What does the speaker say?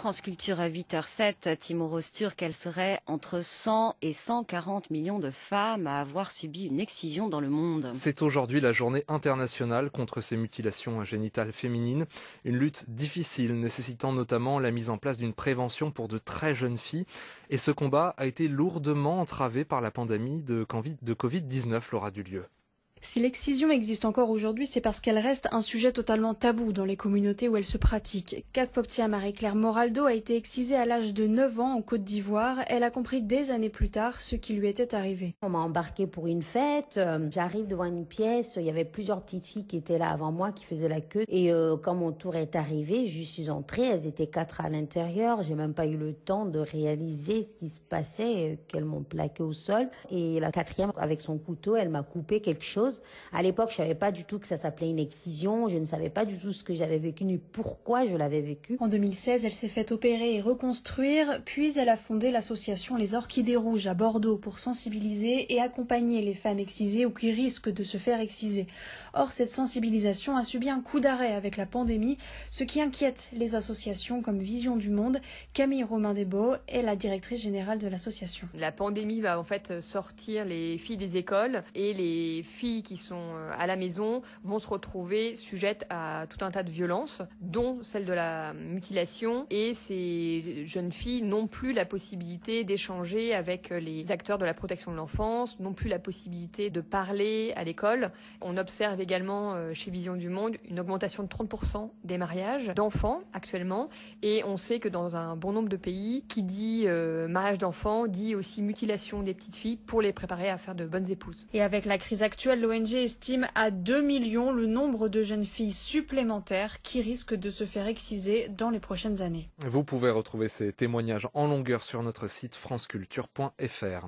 France Culture à 8h07, Timo Öztürk, elle serait entre 100 et 140 millions de femmes à avoir subi une excision dans le monde. C'est aujourd'hui la journée internationale contre ces mutilations génitales féminines. Une lutte difficile nécessitant notamment la mise en place d'une prévention pour de très jeunes filles. Et ce combat a été lourdement entravé par la pandémie de Covid-19, Laura Dulieu. Si l'excision existe encore aujourd'hui, c'est parce qu'elle reste un sujet totalement tabou dans les communautés où elle se pratique. Kakpoktia Marie-Claire Moraldo a été excisée à l'âge de 9 ans en Côte d'Ivoire. Elle a compris des années plus tard ce qui lui était arrivé. On m'a embarquée pour une fête. J'arrive devant une pièce. Il y avait plusieurs petites filles qui étaient là avant moi, qui faisaient la queue. Et quand mon tour est arrivé, je suis entrée. Elles étaient 4 à l'intérieur. J'ai même pas eu le temps de réaliser ce qui se passait, qu'elles m'ont plaqué au sol. Et la 4e, avec son couteau, elle m'a coupé quelque chose. À l'époque, je savais pas du tout que ça s'appelait une excision. Je ne savais pas du tout ce que j'avais vécu ni pourquoi je l'avais vécu. En 2016, elle s'est fait opérer et reconstruire, puis elle a fondé l'association Les Orchidées Rouges à Bordeaux pour sensibiliser et accompagner les femmes excisées ou qui risquent de se faire exciser. Or, cette sensibilisation a subi un coup d'arrêt avec la pandémie, ce qui inquiète les associations comme Vision du Monde. Camille Romain-Desbaux est la directrice générale de l'association. La pandémie va en fait sortir les filles des écoles et les filles qui sont à la maison vont se retrouver sujettes à tout un tas de violences, dont celle de la mutilation. Et ces jeunes filles n'ont plus la possibilité d'échanger avec les acteurs de la protection de l'enfance, n'ont plus la possibilité de parler à l'école. On observe également chez Vision du Monde une augmentation de 30% des mariages d'enfants actuellement. Et on sait que dans un bon nombre de pays, qui dit mariage d'enfants, dit aussi mutilation des petites filles pour les préparer à faire de bonnes épouses. Et avec la crise actuelle, l'ONG estime à 2 millions le nombre de jeunes filles supplémentaires qui risquent de se faire exciser dans les prochaines années. Vous pouvez retrouver ces témoignages en longueur sur notre site franceculture.fr.